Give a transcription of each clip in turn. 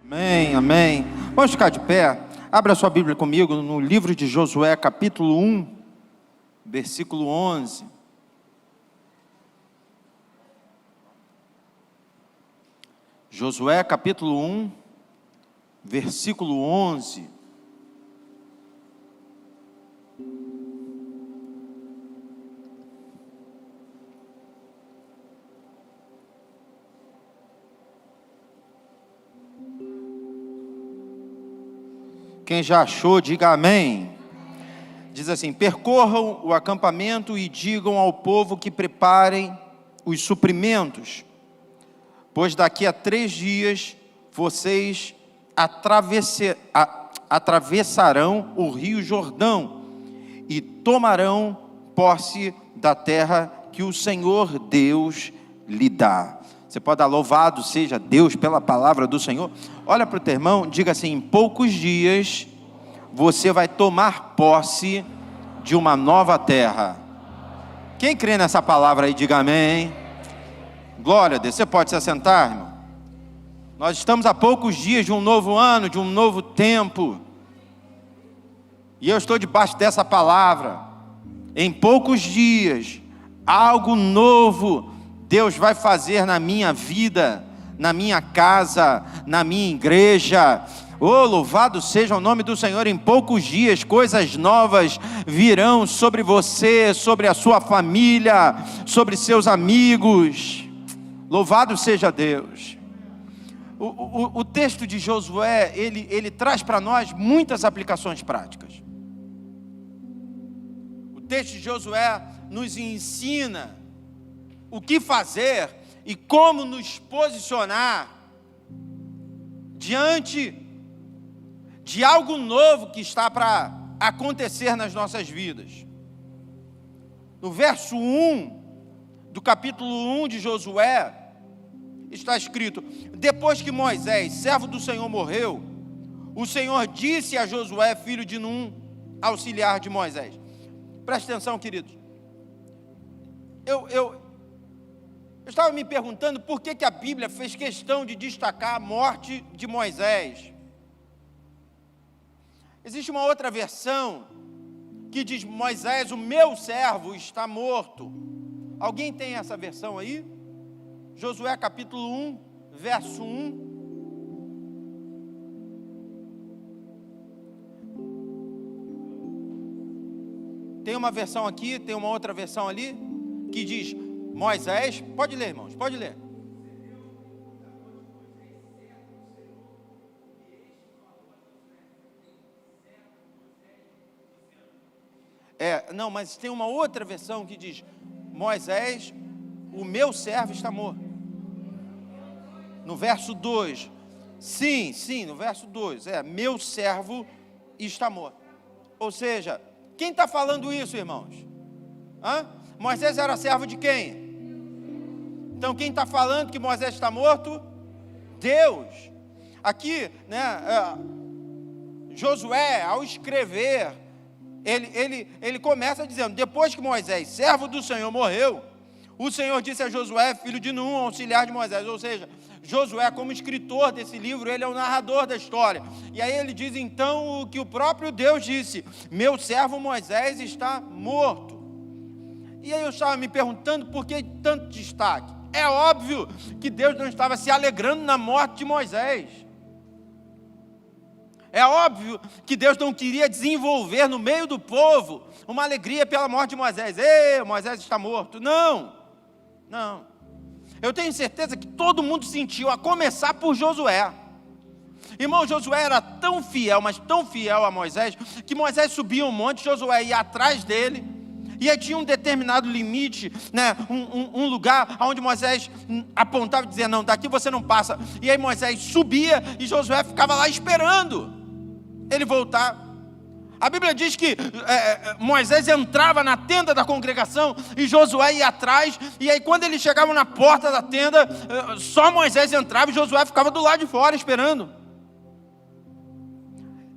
Amém, amém. Vamos ficar de pé. Abra sua Bíblia comigo no livro de Josué, capítulo 1, versículo 11. Josué, capítulo 1, versículo 11. Quem já achou, diga amém. Diz assim: percorram o acampamento e digam ao povo que preparem os suprimentos, pois daqui a 3 dias vocês atravessarão o rio Jordão e tomarão posse da terra que o Senhor Deus lhe dá. Você pode dar louvado seja Deus pela palavra do Senhor. Olha para o teu irmão, diga assim: em poucos dias você vai tomar posse de uma nova terra. Quem crê nessa palavra aí, diga amém. Glória a Deus. Você pode se assentar, irmão? Nós estamos a poucos dias de um novo ano, de um novo tempo. E eu estou debaixo dessa palavra. Em poucos dias, algo novo Deus vai fazer na minha vida, na minha casa, na minha igreja. Oh, louvado seja o nome do Senhor. Em poucos dias, coisas novas virão sobre você, sobre a sua família, sobre seus amigos. Louvado seja Deus. O texto de Josué, ele traz para nós muitas aplicações práticas. O texto de Josué nos ensina o que fazer e como nos posicionar diante de algo novo que está para acontecer nas nossas vidas. No verso 1 do capítulo 1 de Josué, está escrito: depois que Moisés, servo do Senhor, morreu, o Senhor disse a Josué, filho de Num, auxiliar de Moisés. Preste atenção, queridos. Eu estava me perguntando por que a Bíblia fez questão de destacar a morte de Moisés. Existe uma outra versão que diz: Moisés, o meu servo, está morto. Alguém tem essa versão aí? Josué capítulo 1, verso 1. Tem uma versão aqui, tem uma outra versão ali, que diz: Moisés, pode ler, irmãos, pode ler. Não, mas tem uma outra versão que diz: Moisés, o meu servo, está morto. No verso 2. Sim, no verso 2. Meu servo está morto. Ou seja, quem está falando isso, irmãos? Moisés era servo de quem? Então quem está falando que Moisés está morto? Deus. Aqui, Josué, ao escrever, ele começa dizendo: depois que Moisés, servo do Senhor, morreu, o Senhor disse a Josué, filho de Num, auxiliar de Moisés. Ou seja, Josué, como escritor desse livro, ele é o narrador da história. E aí ele diz então o que o próprio Deus disse: meu servo Moisés está morto. E aí eu estava me perguntando por que tanto destaque. É óbvio que Deus não estava se alegrando na morte de Moisés. É óbvio que Deus não queria desenvolver no meio do povo uma alegria pela morte de Moisés. Moisés está morto. Não. Eu tenho certeza que todo mundo sentiu, a começar por Josué. Irmão, Josué era tão fiel, mas tão fiel a Moisés, que Moisés subia um monte, Josué ia atrás dele. E aí tinha um determinado limite, um lugar onde Moisés apontava e dizia: não, daqui você não passa. E aí Moisés subia e Josué ficava lá esperando ele voltar. A Bíblia diz que Moisés entrava na tenda da congregação e Josué ia atrás. E aí quando eles chegavam na porta da tenda, só Moisés entrava e Josué ficava do lado de fora esperando.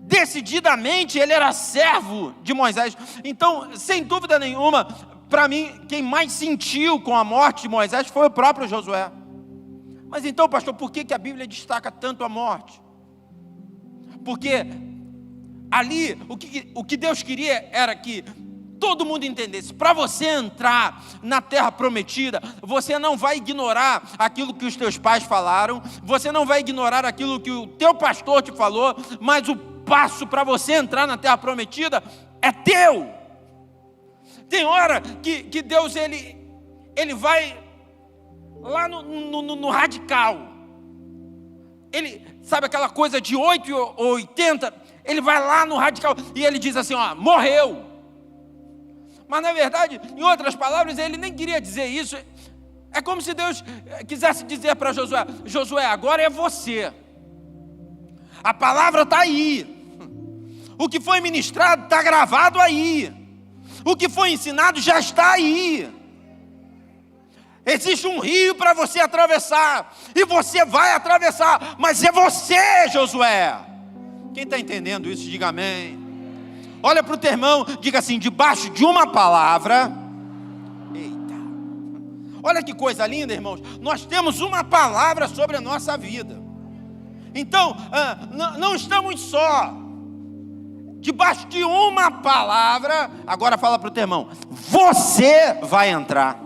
Decididamente ele era servo de Moisés. Então, sem dúvida nenhuma, para mim, quem mais sentiu com a morte de Moisés foi o próprio Josué. Mas então, pastor, por que a Bíblia destaca tanto a morte? Porque ali, o que Deus queria era que todo mundo entendesse. Para você entrar na terra prometida, você não vai ignorar aquilo que os teus pais falaram, você não vai ignorar aquilo que o teu pastor te falou, mas o passo para você entrar na terra prometida é teu. Tem hora que Deus, ele vai lá no radical. Ele, sabe aquela coisa de 8 ou 80, ele vai lá no radical e ele diz assim, ó, morreu. Mas na verdade, em outras palavras, ele nem queria dizer isso. É como se Deus quisesse dizer para Josué, Josué, agora é você. A palavra está aí. O que foi ministrado está gravado aí. O que foi ensinado já está aí. Existe um rio para você atravessar, e você vai atravessar, mas é você, Josué. Quem está entendendo isso, diga amém. Olha para o teu irmão, diga assim, debaixo de uma palavra. Eita, olha que coisa linda, irmãos. Nós temos uma palavra sobre a nossa vida. Então, não estamos só debaixo de uma palavra. Agora fala para o teu irmão, você vai entrar.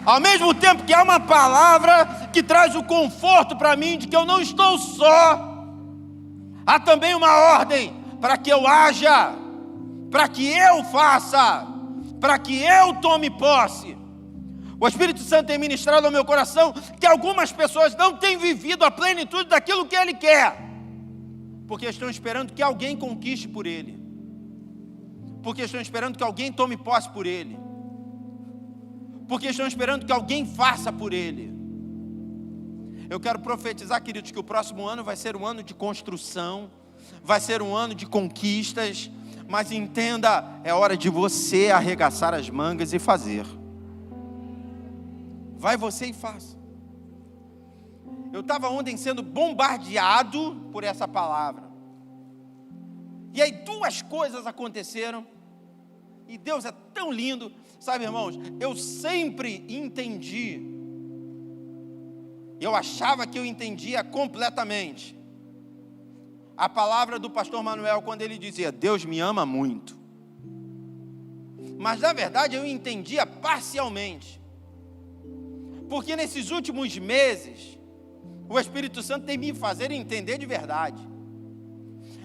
Ao mesmo tempo que há uma palavra que traz o conforto para mim de que eu não estou só, há também uma ordem para que eu haja, para que eu faça, para que eu tome posse. O Espírito Santo tem ministrado ao meu coração que algumas pessoas não têm vivido a plenitude daquilo que Ele quer, porque estão esperando que alguém conquiste por Ele, porque estão esperando que alguém tome posse por Ele, porque estão esperando que alguém faça por Ele. Eu quero profetizar, queridos, que o próximo ano vai ser um ano de construção, vai ser um ano de conquistas, mas entenda, é hora de você arregaçar as mangas e fazer. Vai você e faça. Eu estava ontem sendo bombardeado por essa palavra, e aí duas coisas aconteceram, e Deus é tão lindo. Sabe, irmãos, eu sempre entendi, eu achava que eu entendia completamente a palavra do pastor Manuel, quando ele dizia, Deus me ama muito. Mas na verdade eu entendia parcialmente, porque nesses últimos meses, o Espírito Santo tem me fazer entender de verdade.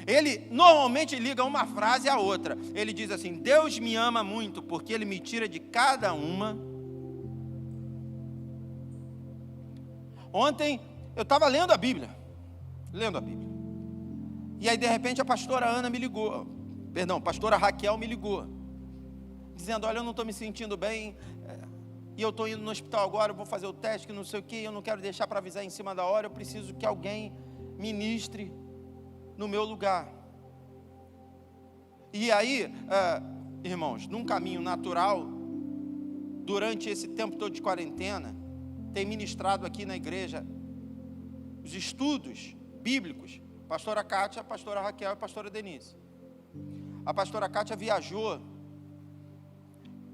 Ele normalmente liga uma frase à outra. Ele diz assim, Deus me ama muito, porque Ele me tira de cada uma. Ontem eu estava lendo a Bíblia. E aí de repente a pastora Ana me ligou. A pastora Raquel me ligou, dizendo, olha, eu não estou me sentindo bem, e eu estou indo no hospital agora, eu vou fazer o teste, que não sei o que, eu não quero deixar para avisar em cima da hora, eu preciso que alguém ministre no meu lugar. E aí, irmãos, num caminho natural, durante esse tempo todo de quarentena, tem ministrado aqui na igreja os estudos bíblicos, pastora Kátia, a pastora Raquel e a pastora Denise. A pastora Kátia viajou,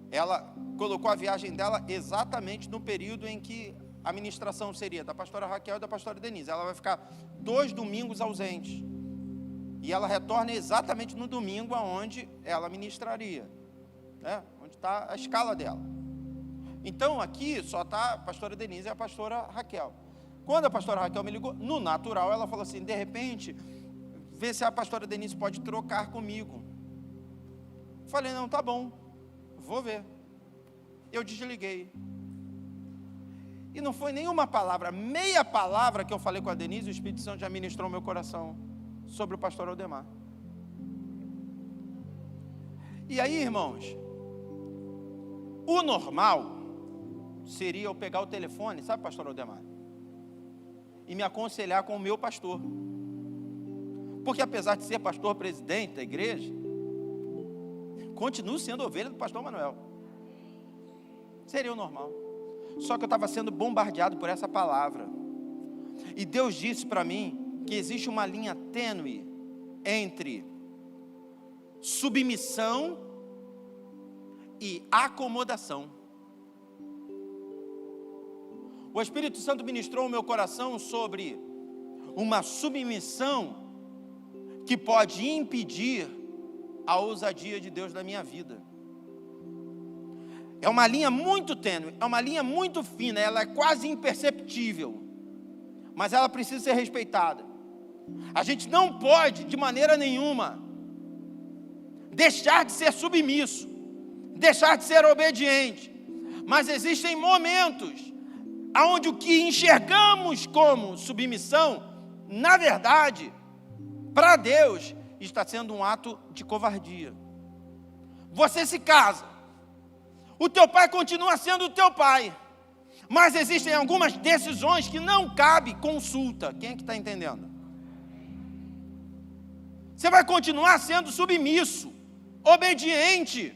ela colocou a viagem dela exatamente no período em que a ministração seria da pastora Raquel e da pastora Denise. Ela vai ficar 2 domingos ausente, e ela retorna exatamente no domingo aonde ela ministraria, né? Onde está a escala dela. Então aqui só está a pastora Denise e a pastora Raquel. Quando a pastora Raquel me ligou, no natural ela falou assim, de repente, vê se a pastora Denise pode trocar comigo. Falei, não, tá bom, vou ver. Eu desliguei. E não foi nenhuma palavra, meia palavra que eu falei com a Denise, o Espírito Santo já ministrou o meu coração sobre o pastor Aldemar. E aí, irmãos, o normal seria eu pegar o telefone, sabe, pastor Aldemar, e me aconselhar com o meu pastor, porque apesar de ser pastor presidente da igreja, continuo sendo ovelha do pastor Manuel. Seria o normal. Só que eu estava sendo bombardeado por essa palavra, e Deus disse para mim que existe uma linha tênue entre submissão e acomodação. O Espírito Santo ministrou o meu coração sobre uma submissão que pode impedir a ousadia de Deus na minha vida. É uma linha muito tênue, é uma linha muito fina, ela é quase imperceptível, mas ela precisa ser respeitada. A gente não pode, de maneira nenhuma, deixar de ser submisso, deixar de ser obediente, mas existem momentos onde o que enxergamos como submissão, na verdade, para Deus, está sendo um ato de covardia. Você se casa, o teu pai continua sendo o teu pai, mas existem algumas decisões que não cabe consulta. Quem é que está entendendo? Você vai continuar sendo submisso, obediente.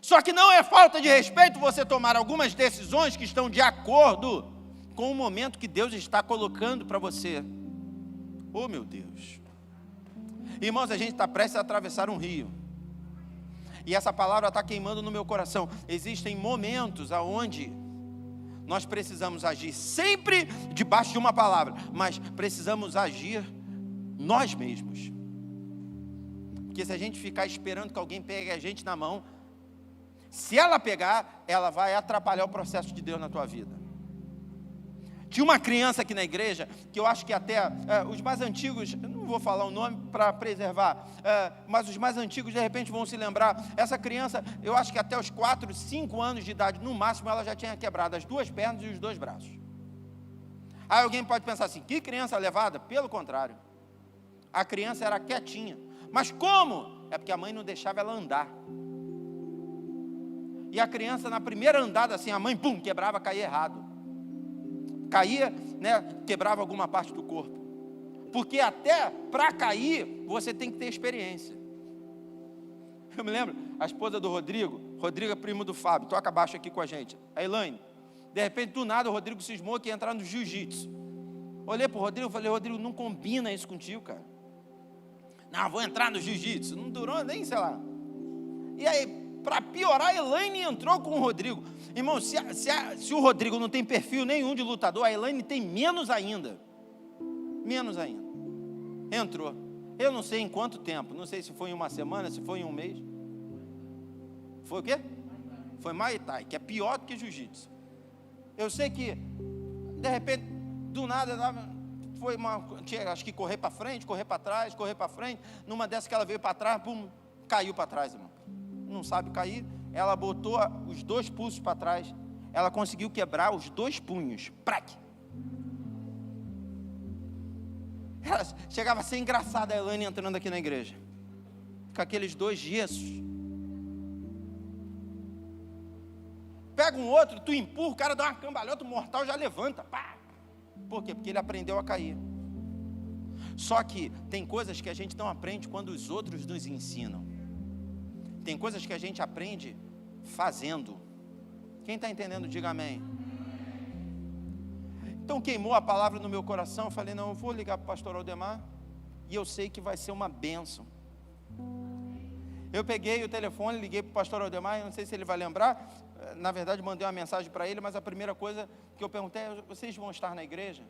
Só que não é falta de respeito você tomar algumas decisões que estão de acordo com o momento que Deus está colocando para você. Oh, meu Deus. Irmãos, a gente está prestes a atravessar um rio. E essa palavra está queimando no meu coração. Existem momentos onde nós precisamos agir sempre debaixo de uma palavra, mas precisamos agir nós mesmos. Porque se a gente ficar esperando que alguém pegue a gente na mão, se ela pegar, ela vai atrapalhar o processo de Deus na tua vida. Tinha uma criança aqui na igreja, que eu acho que até os mais antigos, eu não vou falar o nome para preservar, mas os mais antigos de repente vão se lembrar. Essa criança, eu acho que até os 4, 5 anos de idade, no máximo, ela já tinha quebrado as 2 pernas e os 2 braços. Aí alguém pode pensar assim, que criança levada? Pelo contrário, a criança era quietinha. Mas como? É porque a mãe não deixava ela andar. E a criança, na primeira andada, assim, a mãe, pum, quebrava, caía errado. Caía, né, quebrava alguma parte do corpo. Porque até para cair, você tem que ter experiência. Eu me lembro, a esposa do Rodrigo é primo do Fábio, toca baixo aqui com a gente, a Elaine. De repente, do nada, o Rodrigo cismou que ia entrar no jiu-jitsu. Olhei para o Rodrigo e falei, Rodrigo, não combina isso contigo, cara. Não, vou entrar no jiu-jitsu. Não durou nem, sei lá. E aí, para piorar, a Elaine entrou com o Rodrigo. Irmão, se o Rodrigo não tem perfil nenhum de lutador, a Elaine tem menos ainda. Menos ainda. Entrou. Eu não sei em quanto tempo. Não sei se foi em uma semana, se foi em um mês. Foi o quê? Foi Muay Thai, que é pior do que jiu-jitsu. Eu sei que, de repente, do nada, foi acho que correr para frente, correr para trás, correr para frente. Numa dessas que ela veio para trás, pum, caiu para trás, irmão. Não sabe cair, ela botou os 2 pulsos para trás, ela conseguiu quebrar os 2 punhos, prac. Ela chegava a ser engraçada a Elaine entrando aqui na igreja, com aqueles 2 gessos. Pega um outro, tu empurra, o cara dá uma cambalhota, o mortal já levanta, pá. Por quê? Porque ele aprendeu a cair. Só que tem coisas que a gente não aprende quando os outros nos ensinam. Tem coisas que a gente aprende fazendo. Quem está entendendo, diga amém. Então queimou a palavra no meu coração. Eu falei, não, eu vou ligar para o pastor Aldemar, e eu sei que vai ser uma bênção. Eu peguei o telefone, liguei para o pastor Aldemar, eu não sei se ele vai lembrar. Na verdade, mandei uma mensagem para ele, mas a primeira coisa que eu perguntei é, vocês vão estar na igreja?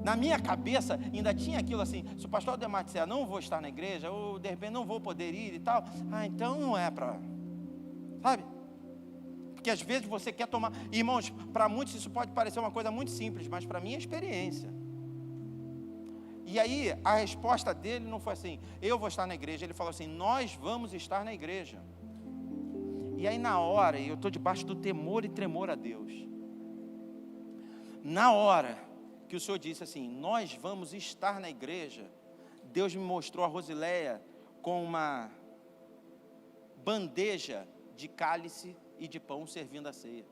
Na minha cabeça, ainda tinha aquilo assim, se o pastor Aldemar disser, não vou estar na igreja, ou de repente não vou poder ir e tal, então não é para, sabe? Porque às vezes você quer tomar, irmãos, para muitos isso pode parecer uma coisa muito simples, mas para mim é experiência. E aí, a resposta dele não foi assim, eu vou estar na igreja, ele falou assim, nós vamos estar na igreja. E aí na hora, eu estou debaixo do temor e tremor a Deus. Na hora que o Senhor disse assim, nós vamos estar na igreja, Deus me mostrou a Rosileia com uma bandeja de cálice e de pão servindo a ceia.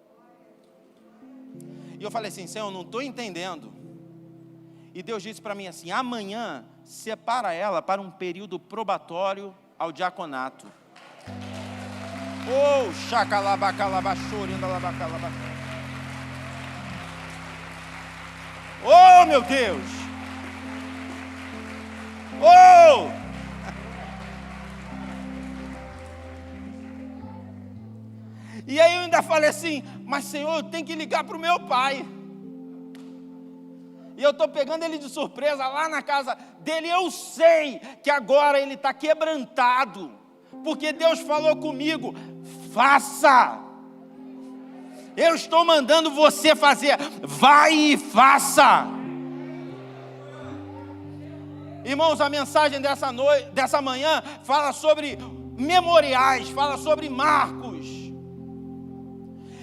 E eu falei assim, Senhor, eu não estou entendendo. E Deus disse para mim assim, amanhã separa ela para um período probatório ao diaconato. Oh, chacalabacalabachorindalabacalabá. Oh, meu Deus! Oh! E aí eu ainda falei assim, mas Senhor, eu tenho que ligar para o meu pai. E eu estou pegando ele de surpresa lá na casa dele. Eu sei que agora ele está quebrantado, porque Deus falou comigo: faça. Eu estou mandando você fazer. Vai e faça. Irmãos, a mensagem dessa manhã fala sobre memoriais, fala sobre marcos.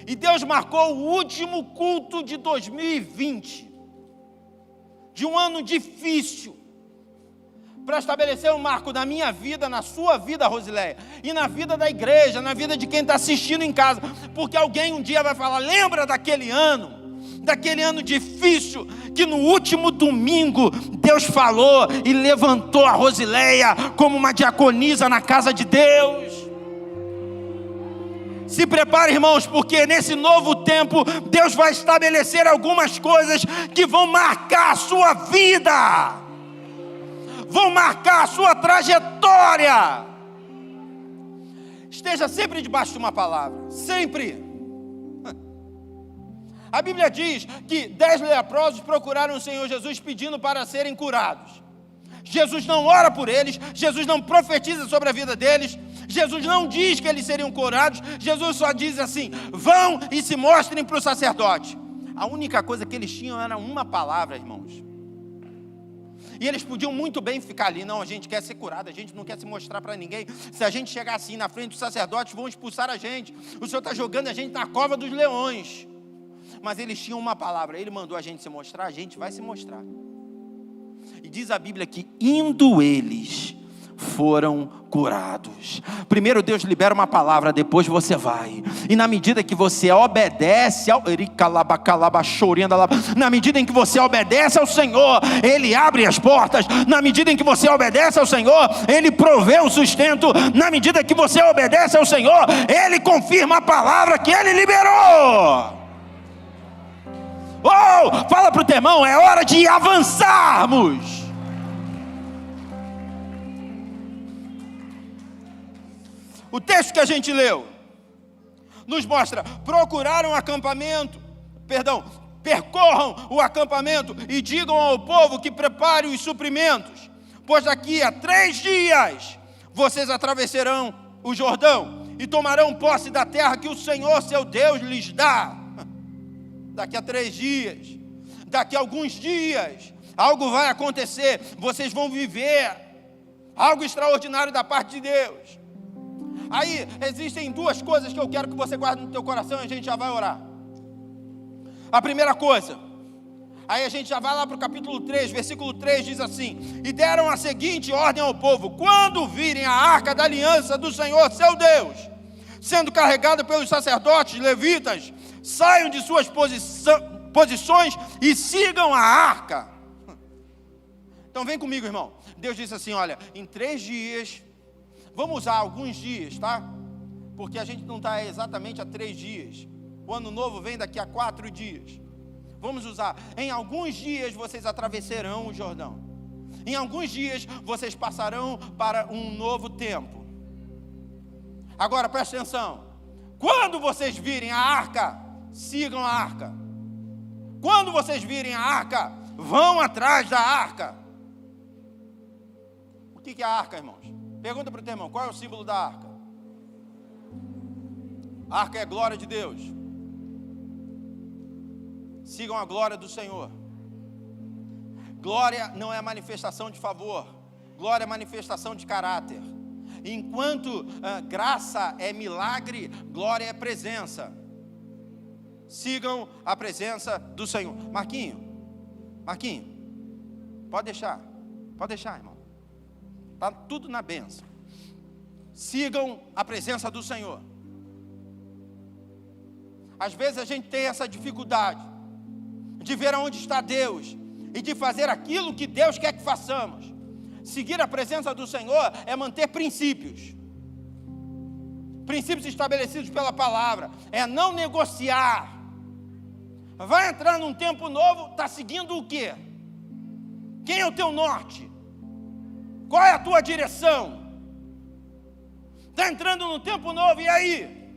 E Deus marcou o último culto de 2020, de um ano difícil, para estabelecer um marco na minha vida, na sua vida, Rosileia, e na vida da igreja, na vida de quem está assistindo em casa, porque alguém um dia vai falar: lembra daquele ano difícil, que no último domingo Deus falou e levantou a Rosileia como uma diaconisa na casa de Deus. Se prepare, irmãos, porque nesse novo tempo Deus vai estabelecer algumas coisas que vão marcar a sua vida, vão marcar a sua trajetória. Esteja sempre debaixo de uma palavra, sempre. A Bíblia diz que 10 leprosos procuraram o Senhor Jesus pedindo para serem curados. Jesus não ora por eles, Jesus não profetiza sobre a vida deles, Jesus não diz que eles seriam curados, Jesus só diz assim: vão e se mostrem para o sacerdote. A única coisa que eles tinham era uma palavra, irmãos. E eles podiam muito bem ficar ali: não, a gente quer ser curado, a gente não quer se mostrar para ninguém. Se a gente chegar assim na frente dos sacerdotes, vão expulsar a gente. O Senhor está jogando a gente na cova dos leões. Mas eles tinham uma palavra: ele mandou a gente se mostrar, a gente vai se mostrar. E diz a Bíblia que indo eles, foram curados. Primeiro Deus libera uma palavra, depois você vai. E na medida que você obedece ao na medida em que você obedece ao Senhor, Ele abre as portas. Na medida em que você obedece ao Senhor, Ele provê o sustento. Na medida que você obedece ao Senhor, Ele confirma a palavra que Ele liberou. Oh, fala para o teu irmão: é hora de avançarmos. O texto que a gente leu nos mostra: percorram o acampamento e digam ao povo que prepare os suprimentos, pois daqui a 3 dias vocês atravessarão o Jordão e tomarão posse da terra que o Senhor seu Deus lhes dá. Daqui a 3 dias, daqui a alguns dias, algo vai acontecer, vocês vão viver algo extraordinário da parte de Deus. Aí existem 2 coisas que eu quero que você guarde no teu coração e a gente já vai orar. A primeira coisa, aí a gente já vai lá para o capítulo 3, versículo 3, diz assim: e deram a seguinte ordem ao povo: quando virem a arca da aliança do Senhor seu Deus, sendo carregada pelos sacerdotes levitas, saiam de suas posições e sigam a arca. Então vem comigo, irmão. Deus disse assim: olha, em 3 dias, vamos usar alguns dias, tá? Porque a gente não está exatamente a 3 dias. O ano novo vem daqui a 4 dias. Vamos usar: em alguns dias vocês atravessarão o Jordão. Em alguns dias vocês passarão para um novo tempo. Agora presta atenção: quando vocês virem a arca, sigam a arca. Quando vocês virem a arca, vão atrás da arca. O que é a arca, irmãos? Pergunta para o teu irmão: qual é o símbolo da arca? A arca é a glória de Deus. Sigam a glória do Senhor. Glória não é manifestação de favor, glória é manifestação de caráter. Enquanto graça é milagre, glória é presença. Sigam a presença do Senhor. Marquinho, pode deixar, irmão. Está tudo na bênção. Sigam a presença do Senhor. Às vezes a gente tem essa dificuldade de ver aonde está Deus e de fazer aquilo que Deus quer que façamos. Seguir a presença do Senhor é manter princípios estabelecidos pela palavra, é não negociar. Vai entrar num tempo novo, está seguindo o quê? Quem é o teu norte? Qual é a tua direção? Está entrando num tempo novo, e aí?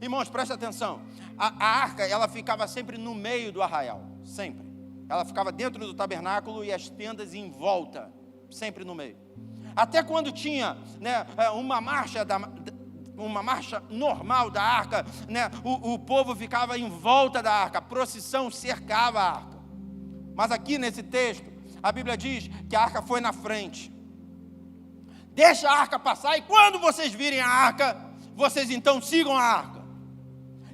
Irmãos, presta atenção. a arca, ela ficava sempre no meio do arraial, sempre. Ela ficava dentro do tabernáculo e as tendas em volta, sempre no meio. Até quando tinha, né, uma marcha normal da arca, né, o povo ficava em volta da arca, a procissão cercava a arca. Mas aqui nesse texto, a Bíblia diz que a arca foi na frente. Deixa a arca passar e quando vocês virem a arca, vocês então sigam a arca.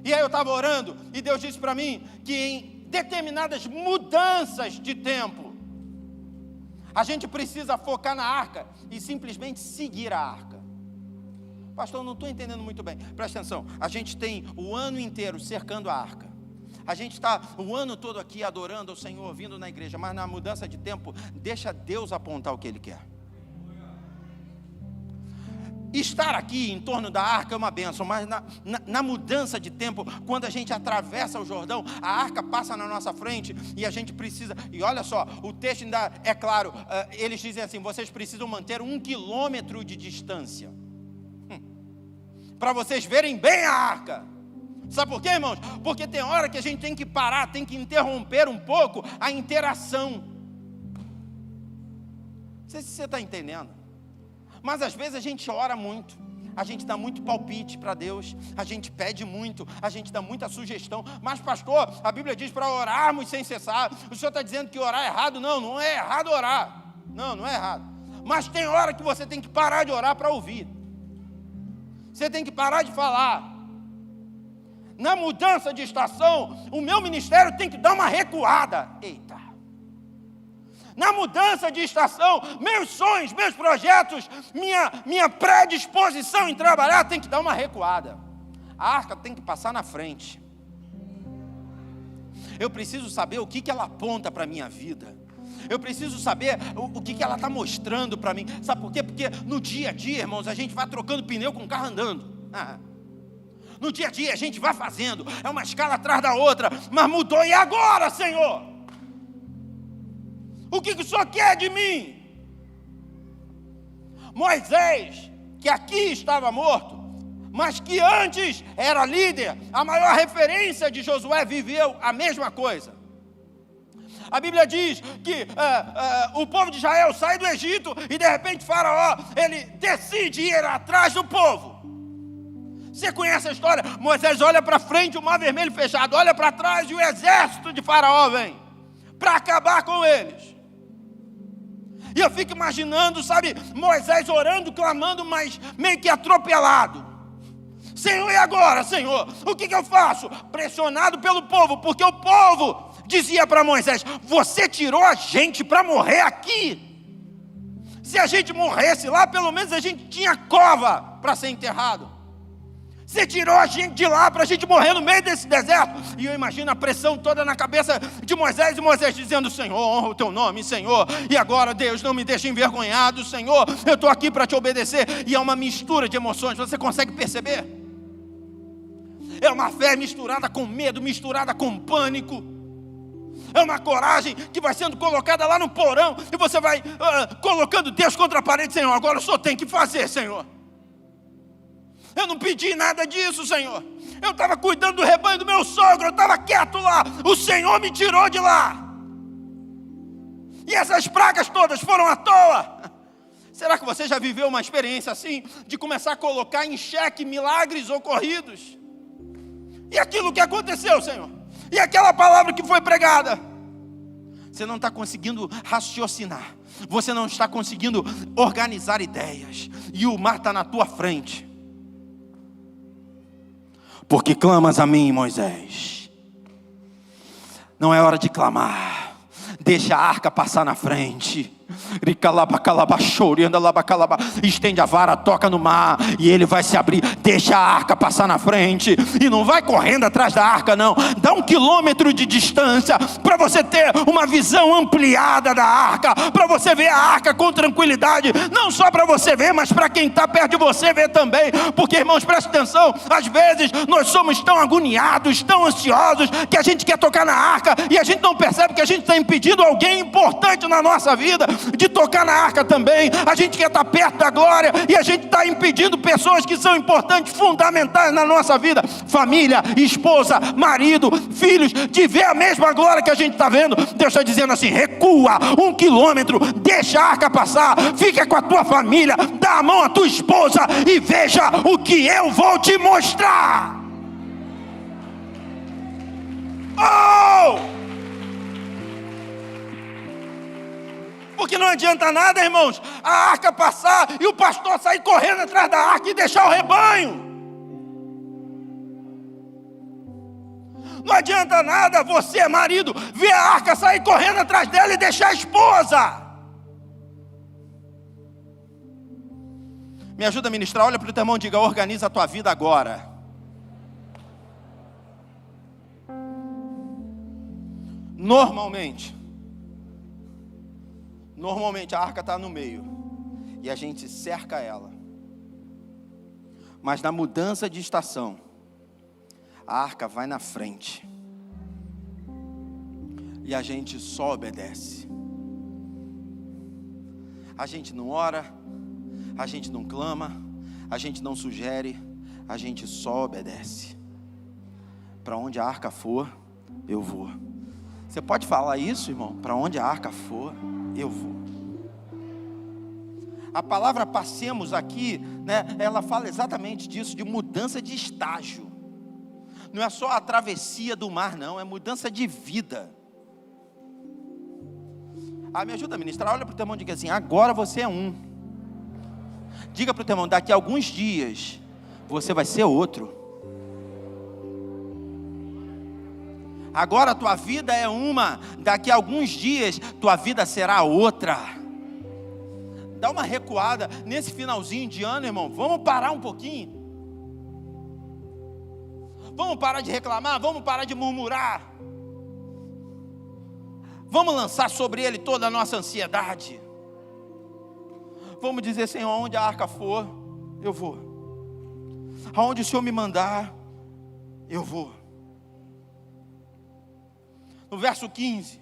E aí eu estava orando e Deus disse para mim que em determinadas mudanças de tempo, a gente precisa focar na arca e simplesmente seguir a arca. Pastor, eu não estou entendendo muito bem. Presta atenção, a gente tem o ano inteiro cercando a arca. A gente está o ano todo aqui adorando ao Senhor, vindo na igreja, mas na mudança de tempo, deixa Deus apontar o que Ele quer. Estar aqui em torno da arca é uma bênção, mas na mudança de tempo, quando a gente atravessa o Jordão, a arca passa na nossa frente e a gente precisa, e olha só, o texto ainda é claro, eles dizem assim, vocês precisam manter 1 quilômetro de distância, para vocês verem bem a arca. Sabe por quê, irmãos? Porque tem hora que a gente tem que parar, tem que interromper um pouco a interação. Não sei se você está entendendo. Mas às vezes a gente ora muito, a gente dá muito palpite para Deus, a gente pede muito, a gente dá muita sugestão. Mas pastor, a Bíblia diz para orarmos sem cessar. O senhor está dizendo que orar é errado? Não, não é errado orar. Não é errado. Mas tem hora que você tem que parar de orar para ouvir. Você tem que parar de falar. Na mudança de estação, o meu ministério tem que dar uma recuada. Eita! Na mudança de estação, meus sonhos, meus projetos, minha predisposição em trabalhar tem que dar uma recuada. A arca tem que passar na frente. Eu preciso saber o que ela aponta para a minha vida. Eu preciso saber o que ela está mostrando para mim. Sabe por quê? Porque no dia a dia, irmãos, a gente vai trocando pneu com o carro andando. No dia a dia a gente vai fazendo, é uma escala atrás da outra, mas mudou, e agora, Senhor? O que o Senhor quer de mim? Moisés, que aqui estava morto, mas que antes era líder, a maior referência de Josué, viveu a mesma coisa. A Bíblia diz que o povo de Israel sai do Egito e de repente Faraó, ele decide ir atrás do povo. Você conhece a história? Moisés olha para frente, o mar vermelho fechado, olha para trás e o exército de Faraó vem para acabar com eles. E eu fico imaginando, sabe, Moisés orando, clamando, mas meio que atropelado. Senhor, e agora, Senhor? O que eu faço? Pressionado pelo povo, porque o povo dizia para Moisés, você tirou a gente para morrer aqui. Se a gente morresse lá, pelo menos a gente tinha cova para ser enterrado. Você tirou a gente de lá para a gente morrer no meio desse deserto. E eu imagino a pressão toda na cabeça de Moisés, e Moisés dizendo, Senhor, honra o teu nome, Senhor. E agora, Deus, não me deixe envergonhado, Senhor. Eu estou aqui para te obedecer. E é uma mistura de emoções, você consegue perceber? É uma fé misturada com medo, misturada com pânico. É uma coragem que vai sendo colocada lá no porão, e você vai colocando Deus contra a parede, Senhor, agora o Senhor tem que fazer, Senhor. Eu não pedi nada disso, Senhor. Eu estava cuidando do rebanho do meu sogro, eu estava quieto lá. O Senhor me tirou de lá. E essas pragas todas foram à toa. Será que você já viveu uma experiência assim, de começar a colocar em xeque milagres ocorridos? E aquilo que aconteceu, Senhor? E aquela palavra que foi pregada? Você não está conseguindo raciocinar. Você não está conseguindo organizar ideias. E o mar está na tua frente. Porque clamas a mim, Moisés. Não é hora de clamar. Deixa a arca passar na frente. Estende a vara, toca no mar e ele vai se abrir. Deixa a arca passar na frente. E não vai correndo atrás da arca, não. Dá 1 quilômetro de distância para você ter uma visão ampliada da arca, para você ver a arca com tranquilidade. Não só para você ver, mas para quem está perto de você ver também. Porque, irmãos, presta atenção, às vezes nós somos tão agoniados, tão ansiosos, que a gente quer tocar na arca e a gente não percebe que a gente está impedindo alguém importante na nossa vida. de tocar na arca também. A gente quer estar perto da glória e a gente está impedindo pessoas que são importantes, fundamentais na nossa vida. Família, esposa, marido, filhos, de ver a mesma glória que a gente está vendo. Deus está dizendo assim: recua 1 quilômetro, deixa a arca passar, fica com a tua família, dá a mão à tua esposa e veja o que eu vou te mostrar. Oh! Porque não adianta nada, irmãos, a arca passar e o pastor sair correndo atrás da arca e deixar o rebanho. Não adianta nada você, marido, ver a arca sair correndo atrás dela e deixar a esposa. Me ajuda a ministrar, olha para o teu irmão e diga: organiza a tua vida agora. Normalmente a arca está no meio e a gente cerca ela. Mas na mudança de estação, a arca vai na frente e a gente só obedece. A gente não ora, a gente não clama, a gente não sugere, a gente só obedece. Para onde a arca for, eu vou. Você pode falar isso, irmão? Para onde a arca for, eu vou. A palavra passemos aqui, né, ela fala exatamente disso, de mudança de estágio. Não é só a travessia do mar, não, é mudança de vida. Me ajuda a ministrar, olha para o teu irmão e diga assim: agora você é um. Diga para o teu irmão: daqui a alguns dias, você vai ser outro. Agora a tua vida é uma, daqui a alguns dias, tua vida será outra. Dá uma recuada nesse finalzinho de ano, irmão. Vamos parar um pouquinho. Vamos parar de reclamar, vamos parar de murmurar. Vamos lançar sobre ele toda a nossa ansiedade. Vamos dizer: Senhor, onde a arca for, eu vou. Aonde o Senhor me mandar, eu vou. No verso 15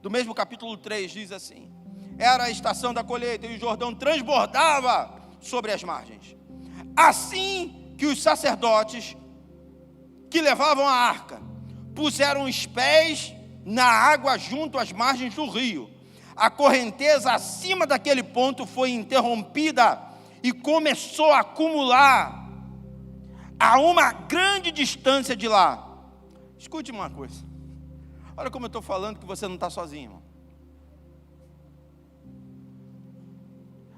do mesmo capítulo 3 diz assim: era a estação da colheita e o Jordão transbordava sobre as margens. Assim que os sacerdotes que levavam a arca puseram os pés na água junto às margens do rio, a correnteza acima daquele ponto foi interrompida e começou a acumular a uma grande distância de lá. Escute uma coisa. Olha como eu estou falando que você não está sozinho, irmão.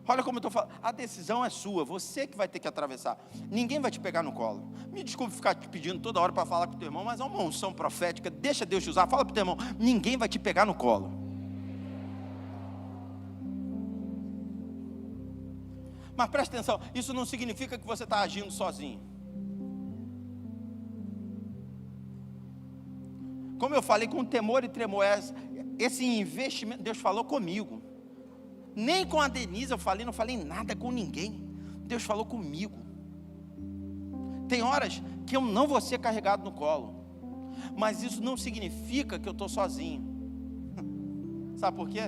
Olha como eu estou falando. A decisão é sua, você que vai ter que atravessar. Ninguém vai te pegar no colo. Me desculpe ficar te pedindo toda hora para falar com o teu irmão, mas é uma unção profética. Deixa Deus te usar. Fala para o teu irmão: ninguém vai te pegar no colo. Mas presta atenção, isso não significa que você está agindo sozinho. Como eu falei, com temor e tremor, esse investimento, Deus falou comigo. Nem com a Denise eu falei, não falei nada com ninguém. Deus falou comigo. Tem horas que eu não vou ser carregado no colo, mas isso não significa que eu estou sozinho. Sabe por quê?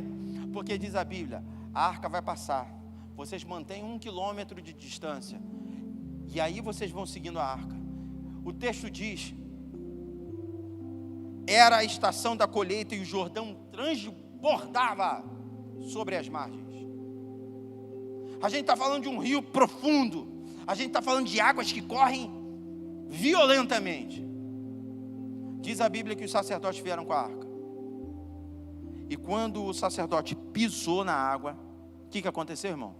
Porque diz a Bíblia: a arca vai passar, vocês mantêm 1 quilômetro de distância, e aí vocês vão seguindo a arca. O texto diz: era a estação da colheita e o Jordão transbordava sobre as margens. A gente está falando de um rio profundo. A gente está falando de águas que correm violentamente. Diz a Bíblia que os sacerdotes vieram com a arca. E quando o sacerdote pisou na água, o que aconteceu, irmão?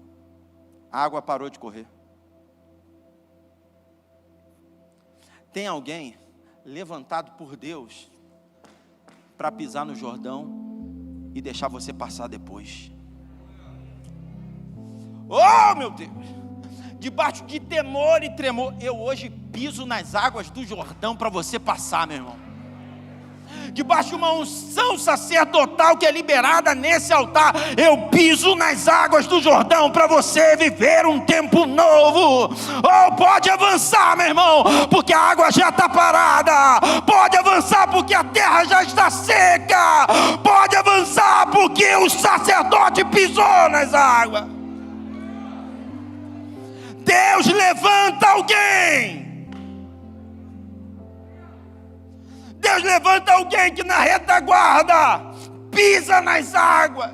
A água parou de correr. Tem alguém levantado por Deus para pisar no Jordão e deixar você passar depois. Oh, meu Deus! Debaixo de temor e tremor, eu hoje piso nas águas do Jordão para você passar, meu irmão. Debaixo de uma unção sacerdotal que é liberada nesse altar, eu piso nas águas do Jordão para você viver um tempo novo. novo. Oh, pode avançar, meu irmão, porque a água já está parada. Pode avançar porque a terra já está seca. Pode avançar porque o sacerdote pisou nas águas. Deus levanta alguém. Deus levanta alguém que na retaguarda pisa nas águas.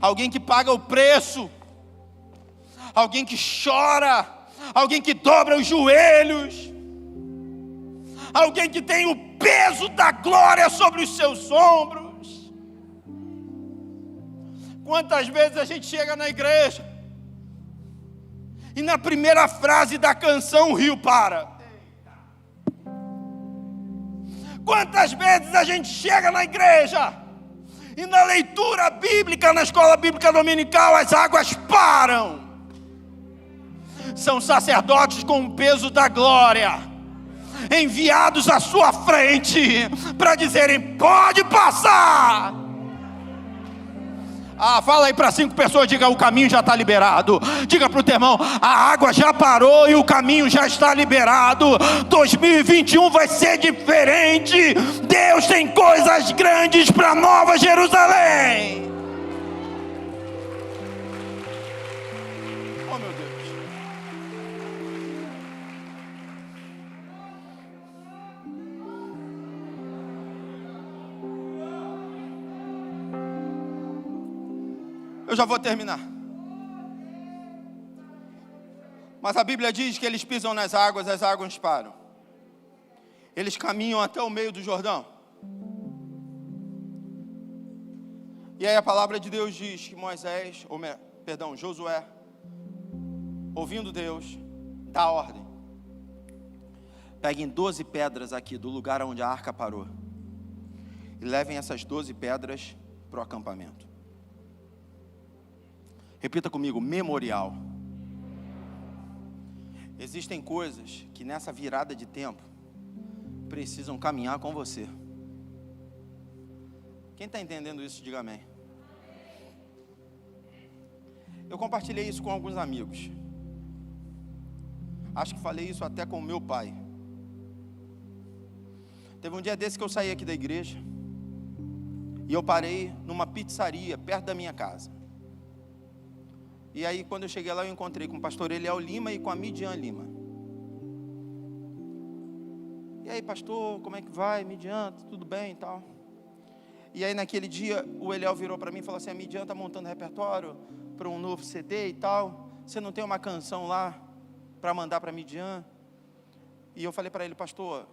Alguém que paga o preço. Alguém que chora. Alguém que dobra os joelhos. Alguém que tem o peso da glória sobre os seus ombros. Quantas vezes a gente chega na igreja e na primeira frase da canção o rio para. Quantas vezes a gente chega na igreja e na leitura bíblica, na escola bíblica dominical, as águas param. São sacerdotes com o peso da glória, enviados à sua frente, para dizerem, pode passar. Fala aí para 5 pessoas, diga, o caminho já está liberado. Diga para o teu irmão, a água já parou e o caminho já está liberado. 2021 vai ser diferente. Deus tem coisas grandes para Nova Jerusalém. Oh, meu Deus. Eu já vou terminar. Mas a Bíblia diz que eles pisam nas águas, as águas param. Eles caminham até o meio do Jordão. E aí a palavra de Deus diz que Josué, ouvindo Deus, dá ordem. Peguem 12 pedras aqui do lugar onde a arca parou e levem essas 12 pedras para o acampamento. Repita comigo, memorial. Existem coisas que nessa virada de tempo precisam caminhar com você. Quem está entendendo isso, diga amém. Eu compartilhei isso com alguns amigos. Acho que falei isso até com o meu pai. Teve um dia desse que eu saí aqui da igreja e eu parei numa pizzaria perto da minha casa. E aí, quando eu cheguei lá, eu encontrei com o pastor Eliel Lima e com a Midian Lima. E aí, pastor, como é que vai? Midian, tudo bem e tal? E aí, naquele dia, o Eliel virou para mim e falou assim, a Midian está montando repertório para um novo CD e tal. Você não tem uma canção lá para mandar para a Midian? E eu falei para ele, pastor,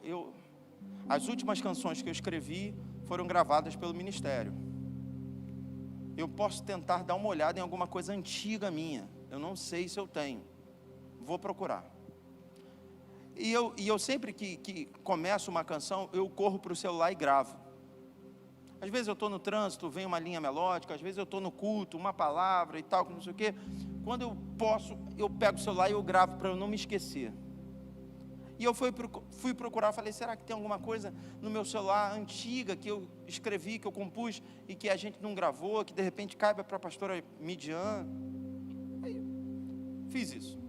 as últimas canções que eu escrevi foram gravadas pelo ministério. Eu posso tentar dar uma olhada em alguma coisa antiga minha. Eu não sei se eu tenho. Vou procurar. E eu sempre que começo uma canção, eu corro para o celular e gravo. Às vezes eu estou no trânsito, vem uma linha melódica. Às vezes eu estou no culto, uma palavra e tal, não sei o quê. Quando eu posso, eu pego o celular e eu gravo para eu não me esquecer. E eu fui procurar, falei, será que tem alguma coisa no meu celular antiga que eu escrevi, que eu compus e que a gente não gravou, que de repente caiba para a pastora Midian? Aí, fiz isso.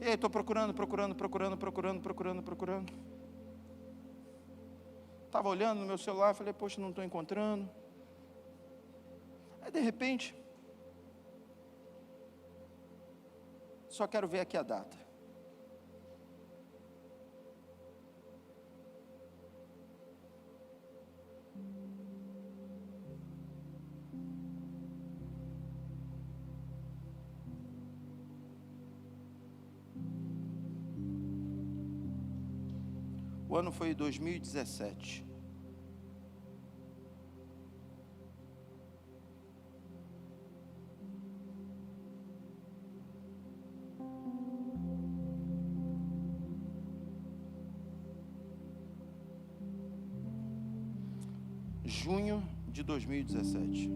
E aí estou procurando. Estava olhando no meu celular, falei, poxa, não estou encontrando. Aí de repente, só quero ver aqui a data. O ano foi 2017. Junho de 2017.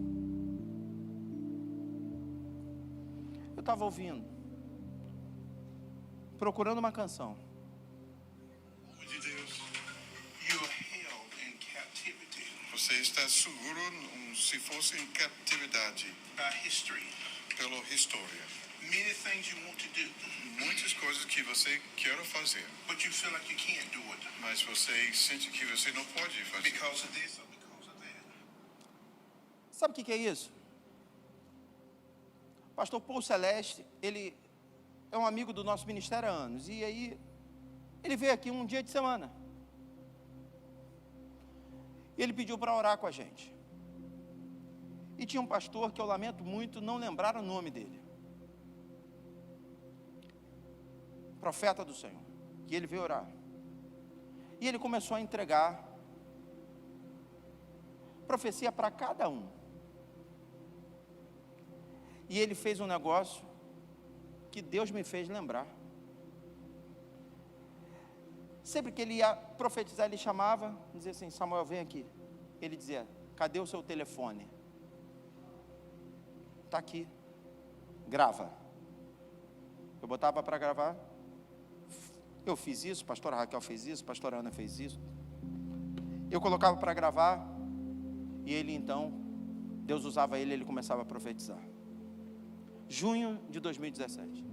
Eu estava ouvindo, procurando uma canção. Você está seguro se fosse em catividade. History. Pela história. things you want to do. Muitas coisas que você quer fazer. But you feel like you can't do it. Mas você sente que você não pode fazer. Because of this or because of that. Sabe o que é isso? O pastor Paul Celeste, ele é um amigo do nosso ministério há anos. E aí, ele veio aqui um dia de semana. E ele pediu para orar com a gente. E tinha um pastor que eu lamento muito não lembrar o nome dele. Profeta do Senhor. E ele veio orar. E ele começou a entregar profecia para cada um. E ele fez um negócio que Deus me fez lembrar. Sempre que ele ia profetizar, ele chamava, dizia assim: Samuel, vem aqui. Ele dizia: cadê o seu telefone? Está aqui, grava. Eu botava para gravar. Eu fiz isso, pastora Raquel fez isso, pastora Ana fez isso. Eu colocava para gravar. E ele então, Deus usava ele, ele começava a profetizar. Junho de 2017.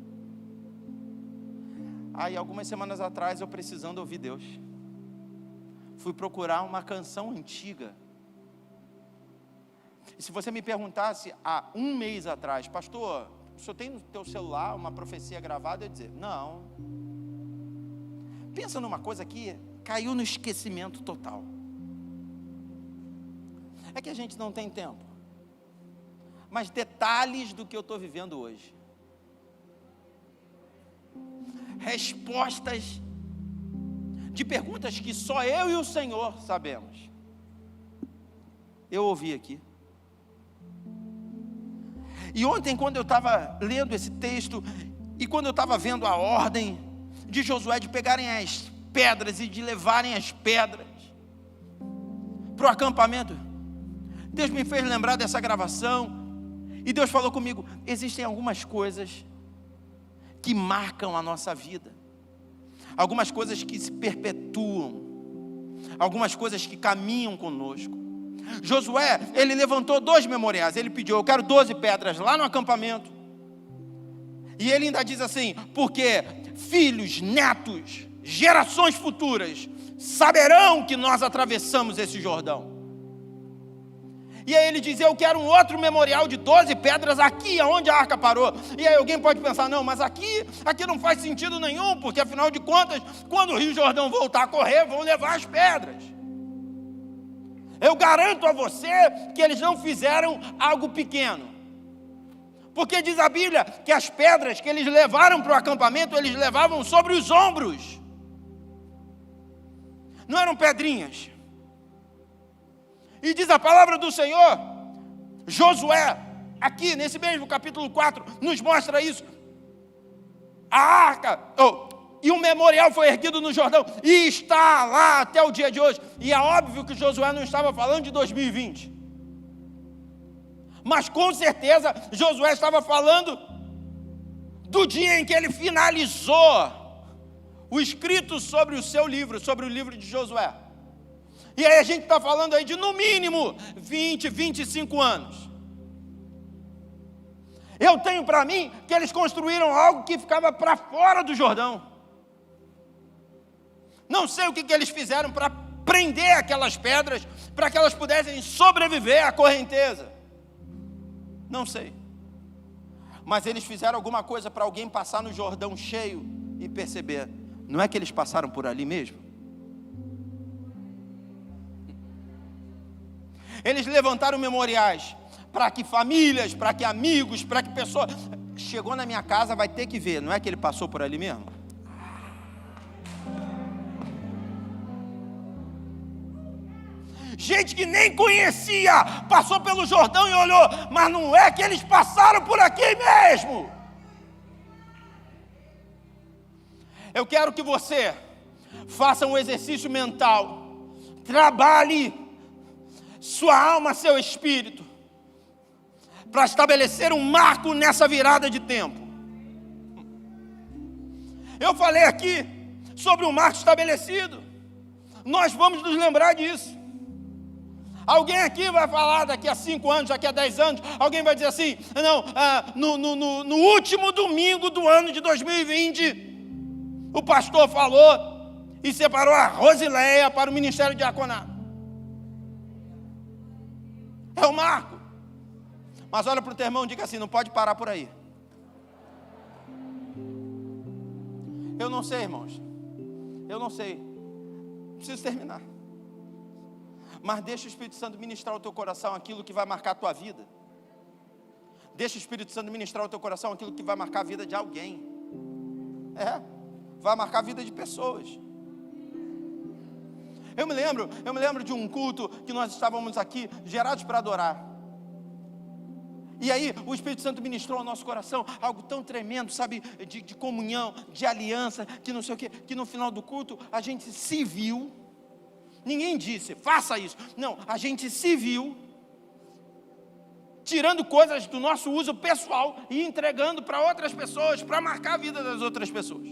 Aí algumas semanas atrás, eu precisando ouvir Deus, fui procurar uma canção antiga. E se você me perguntasse há um mês atrás: pastor, o senhor tem no teu celular uma profecia gravada? Eu ia dizer: não. Pensa numa coisa que caiu no esquecimento total. É que a gente não tem tempo. Mas detalhes do que eu estou vivendo hoje. Respostas de perguntas que só eu e o Senhor sabemos. Eu ouvi aqui. E ontem, quando eu estava lendo esse texto, e quando eu estava vendo a ordem de Josué de pegarem as pedras e de levarem as pedras para o acampamento, Deus me fez lembrar dessa gravação. E Deus falou comigo: existem algumas coisas que marcam a nossa vida, algumas coisas que se perpetuam, algumas coisas que caminham conosco. Josué, ele levantou 2 memoriais. Ele pediu: eu quero 12 pedras lá no acampamento. E ele ainda diz assim: porque filhos, netos, gerações futuras saberão que nós atravessamos esse Jordão. E aí ele diz: eu quero um outro memorial de 12 pedras aqui onde a arca parou. E aí alguém pode pensar: não, mas aqui não faz sentido nenhum, porque afinal de contas, quando o Rio Jordão voltar a correr, vão levar as pedras. Eu garanto a você que eles não fizeram algo pequeno. Porque diz a Bíblia que as pedras que eles levaram para o acampamento, eles levavam sobre os ombros. Não eram pedrinhas. E diz a palavra do Senhor, Josué, aqui nesse mesmo capítulo 4, nos mostra isso. A arca, e um memorial foi erguido no Jordão, e está lá até o dia de hoje. E é óbvio que Josué não estava falando de 2020. Mas com certeza, Josué estava falando do dia em que ele finalizou o escrito sobre o seu livro, sobre o livro de Josué. E aí a gente está falando aí de no mínimo 20, 25 anos. Eu tenho para mim que eles construíram algo que ficava para fora do Jordão. Não sei o que eles fizeram para prender aquelas pedras, para que elas pudessem sobreviver à correnteza. Não sei. Mas eles fizeram alguma coisa para alguém passar no Jordão cheio e perceber: não é que eles passaram por ali mesmo? Eles levantaram memoriais para que famílias, para que amigos, para que pessoas... Chegou na minha casa, vai ter que ver, não é que ele passou por ali mesmo? Gente que nem conhecia, passou pelo Jordão e olhou, mas não é que eles passaram por aqui mesmo. Eu quero que você faça um exercício mental, trabalhe sua alma, seu espírito, para estabelecer um marco nessa virada de tempo. Eu falei aqui sobre um marco estabelecido. Nós vamos nos lembrar disso. Alguém aqui vai falar daqui a 5 anos, daqui a 10 anos, alguém vai dizer assim, não, no último domingo do ano de 2020, o pastor falou e separou a Rosileia para o ministério diaconato. É o marco. Mas olha para o teu irmão e diga assim, não pode parar por aí. Eu não sei, irmãos. Eu não sei. Preciso terminar. Mas deixa o Espírito Santo ministrar ao teu coração aquilo que vai marcar a tua vida. Deixa o Espírito Santo ministrar ao teu coração aquilo que vai marcar a vida de alguém. Vai marcar a vida de pessoas. Eu me lembro de um culto que nós estávamos aqui, gerados para adorar. E aí o Espírito Santo ministrou ao nosso coração algo tão tremendo, sabe, de comunhão, de aliança, que não sei o quê, que no final do culto a gente se viu. Ninguém disse, faça isso. Não, a gente se viu tirando coisas do nosso uso pessoal e entregando para outras pessoas, para marcar a vida das outras pessoas.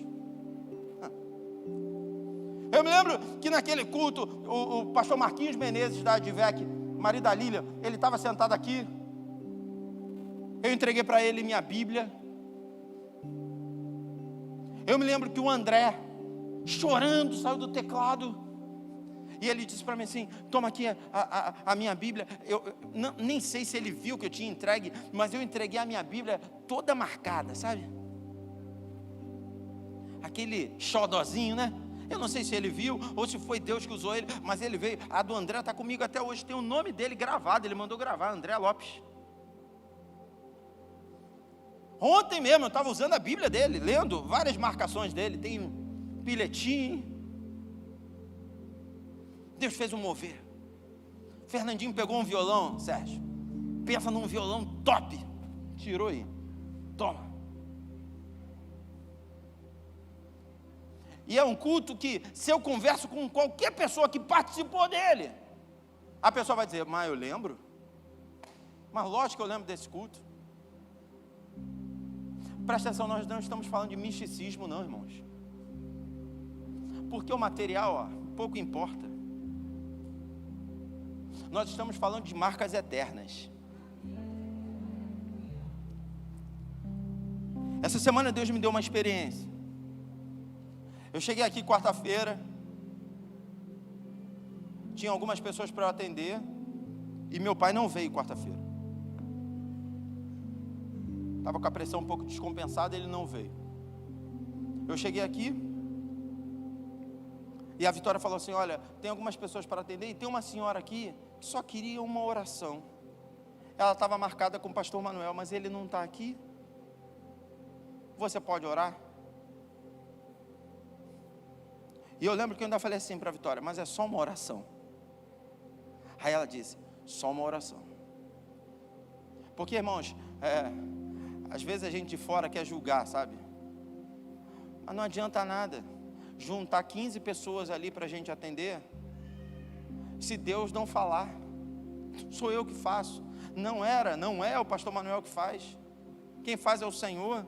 Eu me lembro que naquele culto, o pastor Marquinhos Menezes da Advec, marido da Lília, ele estava sentado aqui. Eu entreguei para ele minha Bíblia. Eu me lembro que o André, chorando, saiu do teclado. E ele disse para mim assim, toma aqui a minha Bíblia. Eu nem sei se ele viu que eu tinha entregue, mas eu entreguei a minha Bíblia toda marcada, sabe? Aquele xodozinho, né? Eu não sei se ele viu, ou se foi Deus que usou ele, mas ele veio. A do André está comigo até hoje, tem o nome dele gravado, ele mandou gravar, André Lopes. Ontem mesmo eu estava usando a Bíblia dele, lendo várias marcações dele, tem um bilhetinho. Deus fez um mover. Fernandinho pegou um violão, Sérgio, pensa num violão top, tirou aí, toma. E é um culto que, se eu converso com qualquer pessoa que participou dele, a pessoa vai dizer, mas eu lembro, mas lógico que eu lembro desse culto. Presta atenção, nós não estamos falando de misticismo não, irmãos. Porque o material, pouco importa. Nós estamos falando de marcas eternas. Essa semana Deus me deu uma experiência. Eu cheguei aqui quarta-feira, tinha algumas pessoas para eu atender, e meu pai não veio quarta-feira. Estava com a pressão um pouco descompensada, ele não veio. Eu cheguei aqui, e a Vitória falou assim, olha, tem algumas pessoas para atender, e tem uma senhora aqui, que só queria uma oração. Ela estava marcada com o pastor Manuel, mas ele não está aqui. Você pode orar? E eu lembro que eu ainda falei assim para a Vitória, mas é só uma oração. Aí ela disse, só uma oração. Porque, irmãos, às vezes a gente de fora quer julgar, sabe? Mas não adianta nada juntar 15 pessoas ali para a gente atender, se Deus não falar. Sou eu que faço. Não é o pastor Manuel que faz. Quem faz é o Senhor.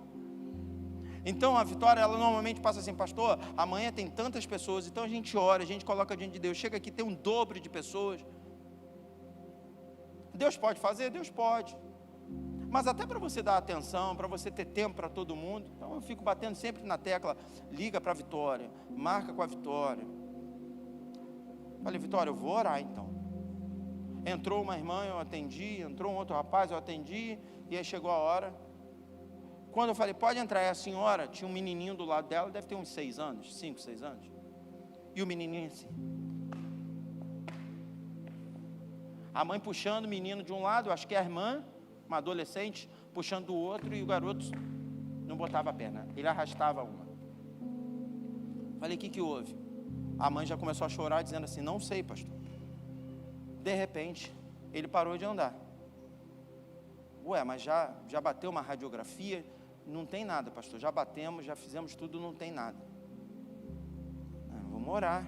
Então a Vitória, ela normalmente passa assim, pastor, amanhã tem tantas pessoas, então a gente ora, a gente coloca diante de Deus, chega aqui, tem um dobro de pessoas. Deus pode fazer? Deus pode. Mas até para você dar atenção, para você ter tempo para todo mundo, então eu fico batendo sempre na tecla, liga para a Vitória, marca com a Vitória. Falei, Vitória, eu vou orar então. Entrou uma irmã, eu atendi, entrou um outro rapaz, eu atendi, e aí chegou a hora. Quando eu falei, pode entrar, a senhora, tinha um menininho do lado dela, deve ter uns 6 anos, 5, 6 anos. E o menininho assim. A mãe puxando o menino de um lado, acho que é a irmã, uma adolescente, puxando do outro, e o garoto não botava a perna, ele arrastava uma. Falei, o que houve? A mãe já começou a chorar, dizendo assim, não sei, pastor. De repente, ele parou de andar. Ué, mas já bateu uma radiografia? Não tem nada, pastor, já batemos, já fizemos tudo, não tem nada. Vamos orar.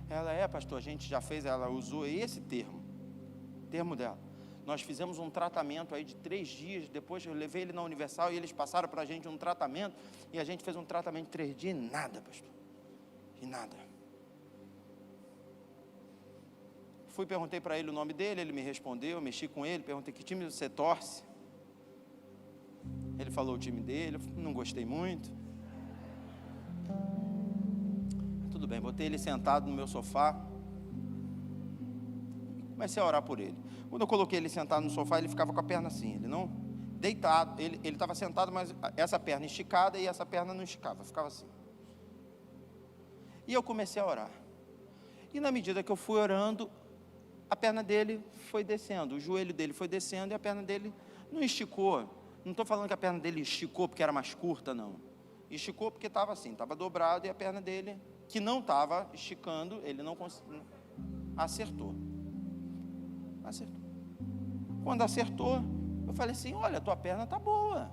Ela, pastor, a gente já fez, ela usou esse termo dela. Nós fizemos um tratamento aí de 3 dias, depois eu levei ele na Universal e eles passaram para a gente um tratamento, e a gente fez um tratamento de 3 dias e nada, pastor, e nada. fui, perguntei para ele o nome dele, ele me respondeu, mexi com ele, perguntei que time você torce. Ele falou o time dele, eu não gostei muito. Tudo bem, botei ele sentado no meu sofá. Comecei a orar por ele. Quando eu coloquei ele sentado no sofá, ele ficava com a perna assim, ele não deitado, ele estava sentado, mas essa perna esticada e essa perna não esticava, ficava assim. E eu comecei a orar. E na medida que eu fui orando, a perna dele foi descendo, o joelho dele foi descendo e a perna dele não esticou. Não estou falando que a perna dele esticou porque era mais curta, não. Esticou porque estava assim, estava dobrado e a perna dele, que não estava esticando, ele não conseguiu, acertou. Quando acertou, eu falei assim, olha, tua perna está boa,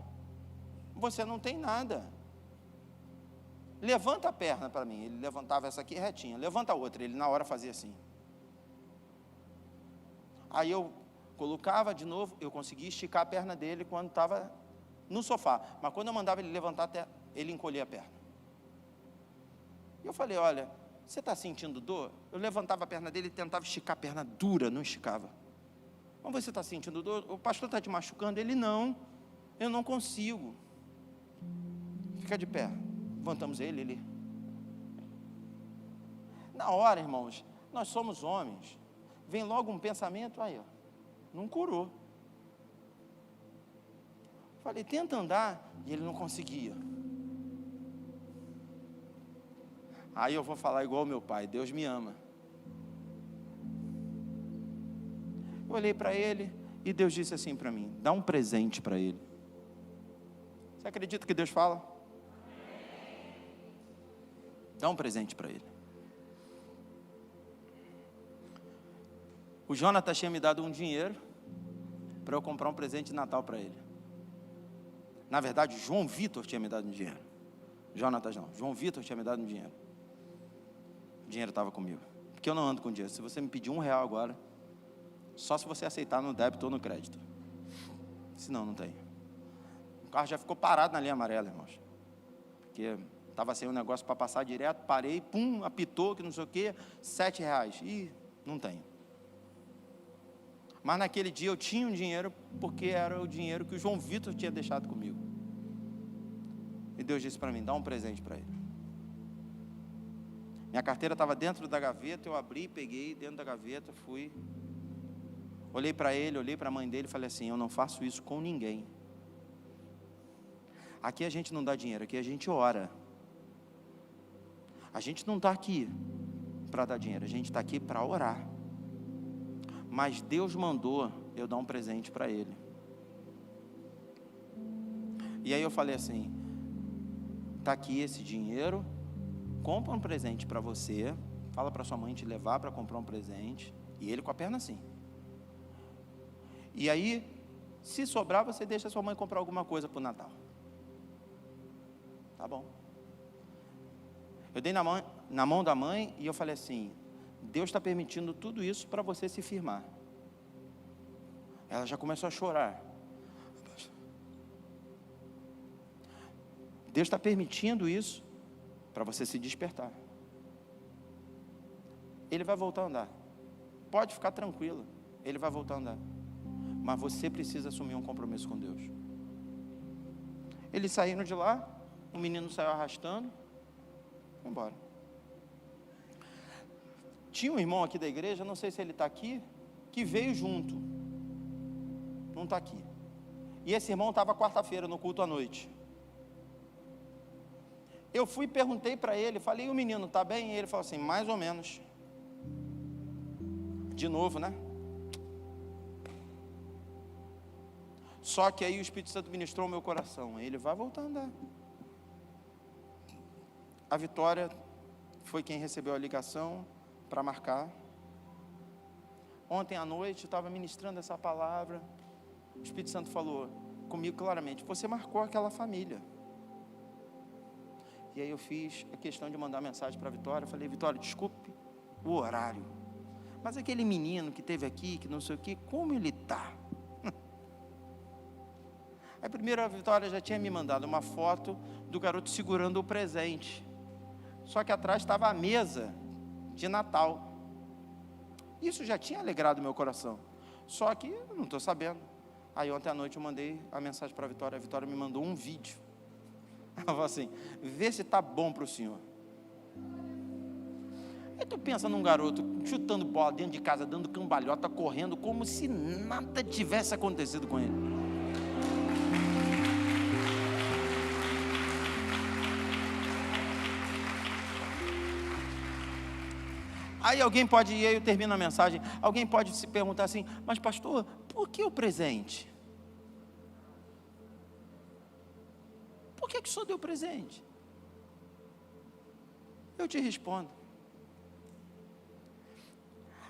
você não tem nada, levanta a perna para mim. Ele levantava essa aqui retinha, levanta a outra, ele na hora fazia assim. Aí eu colocava de novo, eu conseguia esticar a perna dele quando estava no sofá, mas quando eu mandava ele levantar, ele encolhia a perna. E eu falei, olha, você está sentindo dor? Eu levantava a perna dele e tentava esticar a perna dura, não esticava. Mas você está sentindo dor? O pastor está te machucando? Ele, não, eu não consigo. Fica de pé. Levantamos ele. Na hora, irmãos, nós somos homens, vem logo um pensamento, aí, ó, não curou. Falei, tenta andar, e ele não conseguia. Aí eu vou falar igual meu pai, Deus me ama. Eu olhei para ele e Deus disse assim para mim, dá um presente para ele. Você acredita que Deus fala? Dá um presente para ele. O Jonatas tinha me dado um dinheiro para eu comprar um presente de Natal para ele. Na verdade, o João Vitor tinha me dado um dinheiro. Jonatas não, João Vitor tinha me dado um dinheiro. O dinheiro estava comigo. Porque eu não ando com dinheiro. Se você me pedir R$1 agora, só se você aceitar no débito ou no crédito. Senão, não tem. O carro já ficou parado na linha amarela, irmãos. Porque estava sem um negócio para passar direto, parei, pum, apitou, que não sei o quê, R$7. Ih, não tenho. Mas naquele dia eu tinha um dinheiro, porque era o dinheiro que o João Vitor tinha deixado comigo. E Deus disse para mim, dá um presente para ele. Minha carteira estava dentro da gaveta, eu abri, peguei dentro da gaveta, fui. Olhei para ele, olhei para a mãe dele e falei assim, eu não faço isso com ninguém. Aqui a gente não dá dinheiro, aqui a gente ora. A gente não está aqui para dar dinheiro, a gente está aqui para orar. Mas Deus mandou eu dar um presente para ele. E aí eu falei assim, está aqui esse dinheiro, compra um presente para você, fala para sua mãe te levar para comprar um presente, e ele com a perna assim. E aí, se sobrar, você deixa a sua mãe comprar alguma coisa para o Natal. Tá bom. Eu dei na mão da mãe e eu falei assim, Deus está permitindo tudo isso para você se firmar. Ela já começou a chorar. Deus está permitindo isso para você se despertar. Ele vai voltar a andar. Pode ficar tranquilo, ele vai voltar a andar. Mas você precisa assumir um compromisso com Deus. Eles saíram de lá, o menino saiu arrastando, foi embora. Tinha um irmão aqui da igreja, não sei se ele está aqui, que veio junto. Não está aqui. E esse irmão estava quarta-feira no culto à noite. Eu fui e perguntei para ele, falei, o menino está bem? E ele falou assim, mais ou menos. De novo, né? Só que aí o Espírito Santo ministrou o meu coração. Ele vai voltar a andar. A Vitória foi quem recebeu a ligação para marcar. Ontem à noite eu estava ministrando essa palavra. O Espírito Santo falou comigo claramente, você marcou aquela família. E aí eu fiz a questão de mandar mensagem para a Vitória. Falei, Vitória, desculpe o horário, mas aquele menino que teve aqui, que não sei o que, como ele está? Aí primeiro a Vitória já tinha me mandado uma foto do garoto segurando o presente. Só que atrás estava a mesa de Natal. Isso já tinha alegrado meu coração. Só que eu não estou sabendo. Aí ontem à noite eu mandei a mensagem para a Vitória me mandou um vídeo. Ela falou assim, vê se está bom para o senhor. Aí tu pensa num garoto chutando bola dentro de casa, dando cambalhota, correndo, como se nada tivesse acontecido com ele. Aí alguém pode, e aí eu termino a mensagem, alguém pode se perguntar assim, mas pastor, por que o presente? Por que o senhor deu presente? Eu te respondo.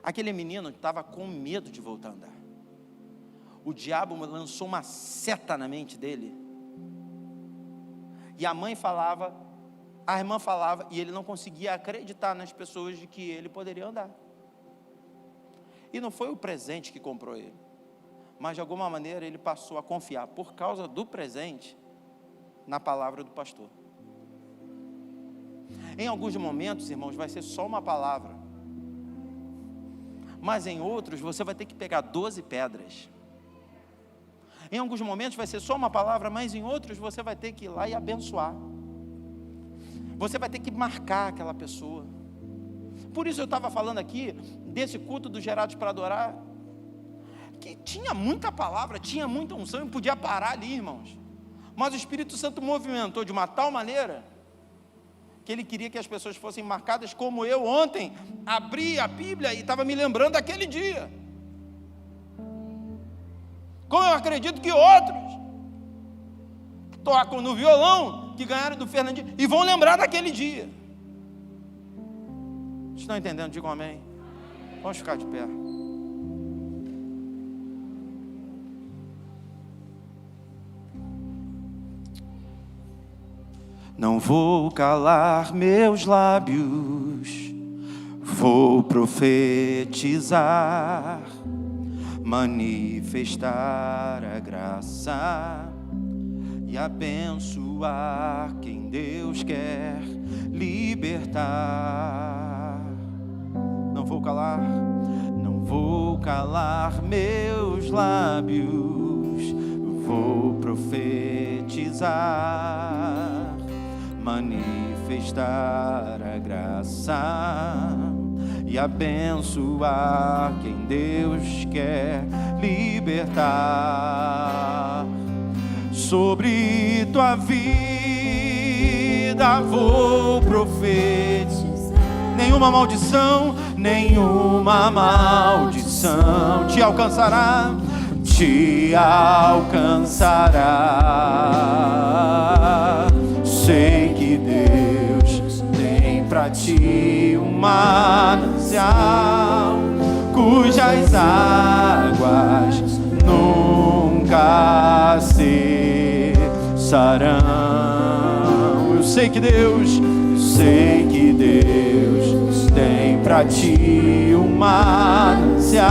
Aquele menino estava com medo de voltar a andar. O diabo lançou uma seta na mente dele. E a mãe falava, a irmã falava, e ele não conseguia acreditar nas pessoas de que ele poderia andar. E não foi o presente que comprou ele, mas de alguma maneira ele passou a confiar, por causa do presente, na palavra do pastor. Em alguns momentos, irmãos, vai ser só uma palavra, mas em outros você vai ter que pegar 12 pedras. Em alguns momentos vai ser só uma palavra, mas em outros você vai ter que ir lá e abençoar. Você vai ter que marcar aquela pessoa. Por isso eu estava falando aqui desse culto dos Gerados para Adorar, que tinha muita palavra, tinha muita unção e podia parar ali, irmãos. Mas o Espírito Santo movimentou de uma tal maneira que ele queria que as pessoas fossem marcadas, como eu ontem abri a Bíblia e estava me lembrando daquele dia. Como eu acredito que outros tocam no violão, que ganharam do Fernandinho, e vão lembrar daquele dia. Vocês estão entendendo? Digam amém. Vamos ficar de pé. Não vou calar meus lábios, vou profetizar, manifestar a graça e abençoar quem Deus quer libertar. Não vou calar meus lábios, vou profetizar, manifestar a graça e abençoar quem Deus quer libertar. Sobre tua vida vou profetizar. Nenhuma maldição te alcançará, Sei que Deus tem pra ti um manancial, cujas águas nunca cessarão. Eu sei que Deus tem pra ti um manancial,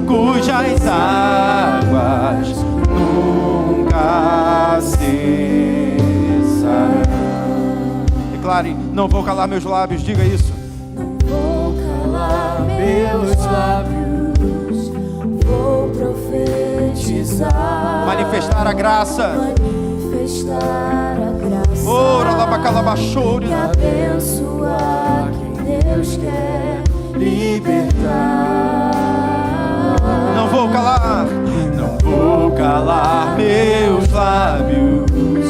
cujas águas nunca cessarão. Declare, não vou calar meus lábios, diga isso. Não vou calar meus lábios, vou profetizar, manifestar a graça, ora lá bacalabachore, e abençoar quem Deus quer libertar. Não vou calar meus lábios,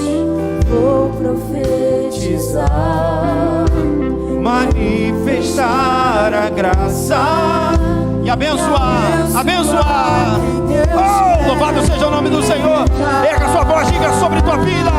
vou profetizar, manifestar a graça e abençoar. Oh, louvado seja o nome do Senhor. Erga sua voz, diga sobre tua vida.